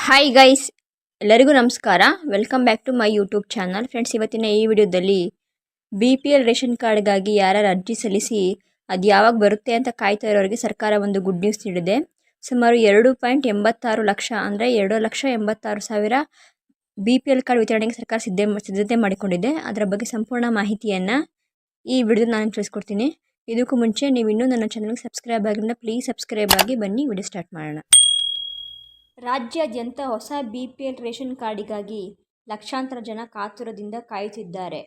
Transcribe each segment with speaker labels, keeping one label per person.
Speaker 1: Hi guys, ಎಲ್ಲರಿಗೂ ನಮಸ್ಕಾರ. Welcome back to my YouTube channel. Friends, ಇವತ್ತಿನ ಈ ವಿಡಿಯೋದಲ್ಲಿ BPL ರೇಷನ್ ಕಾರ್ಡ್ಗಾಗಿ ಯಾರ್ಯಾರು ಅರ್ಜಿ ಸಲ್ಲಿಸಿ ಅದು ಯಾವಾಗ ಬರುತ್ತೆ ಅಂತ ಕಾಯ್ತಾ ಇರೋರಿಗೆ ಸರ್ಕಾರ ಒಂದು ಗುಡ್ ನ್ಯೂಸ್ ನೀಡಿದೆ. ಸುಮಾರು 2.86 ಲಕ್ಷ ಅಂದರೆ 2,86,000 BPL ಕಾರ್ಡ್ ವಿತರಣೆಗೆ ಸರ್ಕಾರ ಸಿದ್ಧತೆ ಮಾಡಿಕೊಂಡಿದೆ. ಅದರ ಬಗ್ಗೆ ಸಂಪೂರ್ಣ ಮಾಹಿತಿಯನ್ನು ಈ ವಿಡಿಯೋದಲ್ಲಿ ನಾನು ತಿಳಿಸ್ಕೊಡ್ತೀನಿ. ಇದಕ್ಕೂ ಮುಂಚೆ ನೀವು ಇನ್ನೂ ನನ್ನ ಚಾನಲ್ಗೆ ಸಬ್ಸ್ಕ್ರೈಬ್ ಆಗಿಲ್ಲ, ಪ್ಲೀಸ್ ಸಬ್ಸ್ಕ್ರೈಬ್ ಆಗಿ. ಬನ್ನಿ ವಿಡಿಯೋ ಸ್ಟಾರ್ಟ್ ಮಾಡೋಣ. ರಾಜ್ಯಾದ್ಯಂತ ಹೊಸ BPL ರೇಷನ್ ಕಾರ್ಡಿಗಾಗಿ ಲಕ್ಷಾಂತರ ಜನ ಕಾತುರದಿಂದ ಕಾಯುತ್ತಿದ್ದಾರೆ.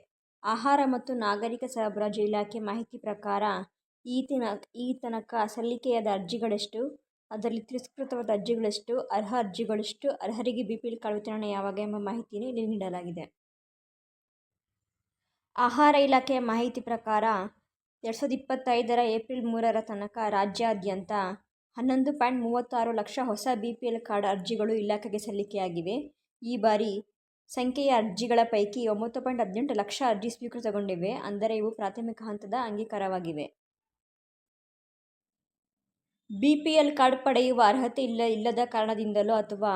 Speaker 1: ಆಹಾರ ಮತ್ತು ನಾಗರಿಕ ಸರಬರಾಜು ಇಲಾಖೆ ಮಾಹಿತಿ ಪ್ರಕಾರ ಈ ತನಕ ಸಲ್ಲಿಕೆಯಾದ ಅರ್ಜಿಗಳೆಷ್ಟು, ಅದರಲ್ಲಿ ತಿರಸ್ಕೃತವಾದ ಅರ್ಜಿಗಳೆಷ್ಟು, ಅರ್ಹ ಅರ್ಜಿಗಳೆಷ್ಟು, ಅರ್ಹರಿಗೆ BPL ಕಾರ್ಡ್ ವಿತರಣೆ ಯಾವಾಗ ಎಂಬ ಮಾಹಿತಿಯನ್ನು ಇಲ್ಲಿ ನೀಡಲಾಗಿದೆ. ಆಹಾರ ಇಲಾಖೆಯ ಮಾಹಿತಿ ಪ್ರಕಾರ 2025ರ ಏಪ್ರಿಲ್ 3ರ ತನಕ ರಾಜ್ಯಾದ್ಯಂತ 11.36 ಲಕ್ಷ ಹೊಸ BPL ಕಾರ್ಡ್ ಅರ್ಜಿಗಳು ಇಲಾಖೆಗೆ ಸಲ್ಲಿಕೆಯಾಗಿವೆ. ಈ ಬಾರಿ ಸಂಖ್ಯೆಯ ಅರ್ಜಿಗಳ ಪೈಕಿ 9.18 ಲಕ್ಷ ಅರ್ಜಿ ಸ್ವೀಕೃತಗೊಂಡಿವೆ. ಅಂದರೆ ಇವು ಪ್ರಾಥಮಿಕ ಹಂತದ ಅಂಗೀಕಾರವಾಗಿವೆ. BPL ಕಾರ್ಡ್ ಪಡೆಯುವ ಅರ್ಹತೆ ಇಲ್ಲದ ಕಾರಣದಿಂದಲೋ ಅಥವಾ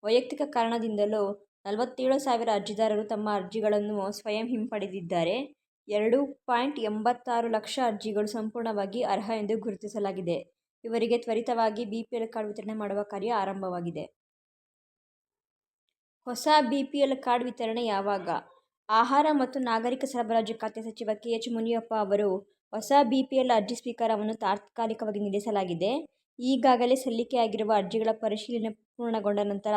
Speaker 1: ವೈಯಕ್ತಿಕ ಕಾರಣದಿಂದಲೋ 47,000 ಅರ್ಜಿದಾರರು ತಮ್ಮ ಅರ್ಜಿಗಳನ್ನು ಸ್ವಯಂ ಹಿಂಪಡೆದಿದ್ದಾರೆ. 2.86 ಲಕ್ಷ ಅರ್ಜಿಗಳು ಸಂಪೂರ್ಣವಾಗಿ ಅರ್ಹ ಎಂದು ಗುರುತಿಸಲಾಗಿದೆ. ಇವರಿಗೆ ತ್ವರಿತವಾಗಿ BPL ಕಾರ್ಡ್ ವಿತರಣೆ ಮಾಡುವ ಕಾರ್ಯ ಆರಂಭವಾಗಿದೆ. ಹೊಸ BPL ಕಾರ್ಡ್ ವಿತರಣೆ ಯಾವಾಗ? ಆಹಾರ ಮತ್ತು ನಾಗರಿಕ ಸರಬರಾಜು ಖಾತೆ ಸಚಿವ KH ಮುನಿಯಪ್ಪ ಅವರು ಹೊಸ BPL ಅರ್ಜಿ ಸ್ವೀಕಾರವನ್ನು ತಾತ್ಕಾಲಿಕವಾಗಿ ನಿಲ್ಲಿಸಲಾಗಿದೆ. ಈಗಾಗಲೇ ಸಲ್ಲಿಕೆಯಾಗಿರುವ ಅರ್ಜಿಗಳ ಪರಿಶೀಲನೆ ಪೂರ್ಣಗೊಂಡ ನಂತರ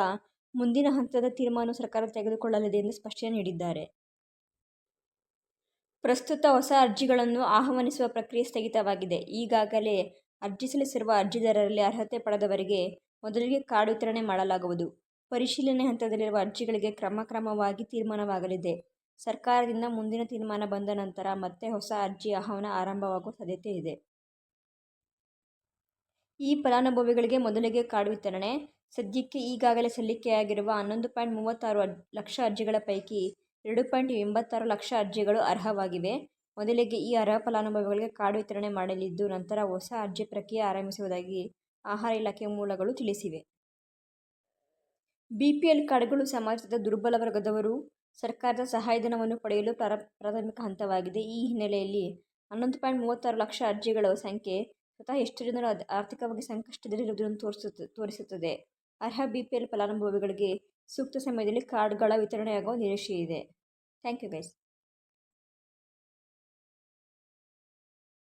Speaker 1: ಮುಂದಿನ ಹಂತದ ತೀರ್ಮಾನ ಸರ್ಕಾರ ತೆಗೆದುಕೊಳ್ಳಲಿದೆ ಎಂದು ಸ್ಪಷ್ಟನೆ ನೀಡಿದ್ದಾರೆ. ಪ್ರಸ್ತುತ ಹೊಸ ಅರ್ಜಿಗಳನ್ನು ಆಹ್ವಾನಿಸುವ ಪ್ರಕ್ರಿಯೆ ಸ್ಥಗಿತವಾಗಿದೆ. ಈಗಾಗಲೇ ಅರ್ಜಿ ಸಲ್ಲಿಸಿರುವ ಅರ್ಜಿದಾರರಲ್ಲಿ ಅರ್ಹತೆ ಪಡೆದವರಿಗೆ ಮೊದಲಿಗೆ ಕಾರ್ಡ್ ವಿತರಣೆ ಮಾಡಲಾಗುವುದು. ಪರಿಶೀಲನೆ ಹಂತದಲ್ಲಿರುವ ಅರ್ಜಿಗಳಿಗೆ ಕ್ರಮವಾಗಿ ತೀರ್ಮಾನವಾಗಲಿದೆ. ಸರ್ಕಾರದಿಂದ ಮುಂದಿನ ತೀರ್ಮಾನ ಬಂದ ನಂತರ ಮತ್ತೆ ಹೊಸ ಅರ್ಜಿ ಆಹ್ವಾನ ಆರಂಭವಾಗುವ ಸಾಧ್ಯತೆ ಇದೆ. ಈ ಫಲಾನುಭವಿಗಳಿಗೆ ಮೊದಲಿಗೆ ಕಾರ್ಡ್ ವಿತರಣೆ. ಸದ್ಯಕ್ಕೆ ಈಗಾಗಲೇ ಸಲ್ಲಿಕೆಯಾಗಿರುವ 11.36 ಲಕ್ಷ ಅರ್ಜಿಗಳ ಪೈಕಿ 2.86 ಲಕ್ಷ ಅರ್ಜಿಗಳು ಅರ್ಹವಾಗಿವೆ. ಮೊದಲಿಗೆ ಈ ಅರ್ಹ ಫಲಾನುಭವಿಗಳಿಗೆ ಕಾರ್ಡ್ ವಿತರಣೆ ಮಾಡಲಿದ್ದು, ನಂತರ ಹೊಸ ಅರ್ಜಿ ಪ್ರಕ್ರಿಯೆ ಆರಂಭಿಸುವುದಾಗಿ ಆಹಾರ ಇಲಾಖೆ ಮೂಲಗಳು ತಿಳಿಸಿವೆ. BPL ಕಾರ್ಡ್ಗಳು ಸಮಾಜದ ದುರ್ಬಲ ವರ್ಗದವರು ಸರ್ಕಾರದ ಸಹಾಯಧನವನ್ನು ಪಡೆಯಲು ಪ್ರಾಥಮಿಕ ಹಂತವಾಗಿದೆ. ಈ ಹಿನ್ನೆಲೆಯಲ್ಲಿ 11.36 ಲಕ್ಷ ಅರ್ಜಿಗಳ ಸಂಖ್ಯೆ ಸ್ವತಃ ಎಷ್ಟು ಜನರು ಆರ್ಥಿಕವಾಗಿ ಸಂಕಷ್ಟದಲ್ಲಿರುವುದನ್ನು ತೋರಿಸುತ್ತದೆ. ಅರ್ಹ BPL ಫಲಾನುಭವಿಗಳಿಗೆ ಸೂಕ್ತ ಸಮಯದಲ್ಲಿ ಕಾರ್ಡ್ಗಳ ವಿತರಣೆಯಾಗುವ ನಿರೀಕ್ಷೆ ಇದೆ. Thank you guys.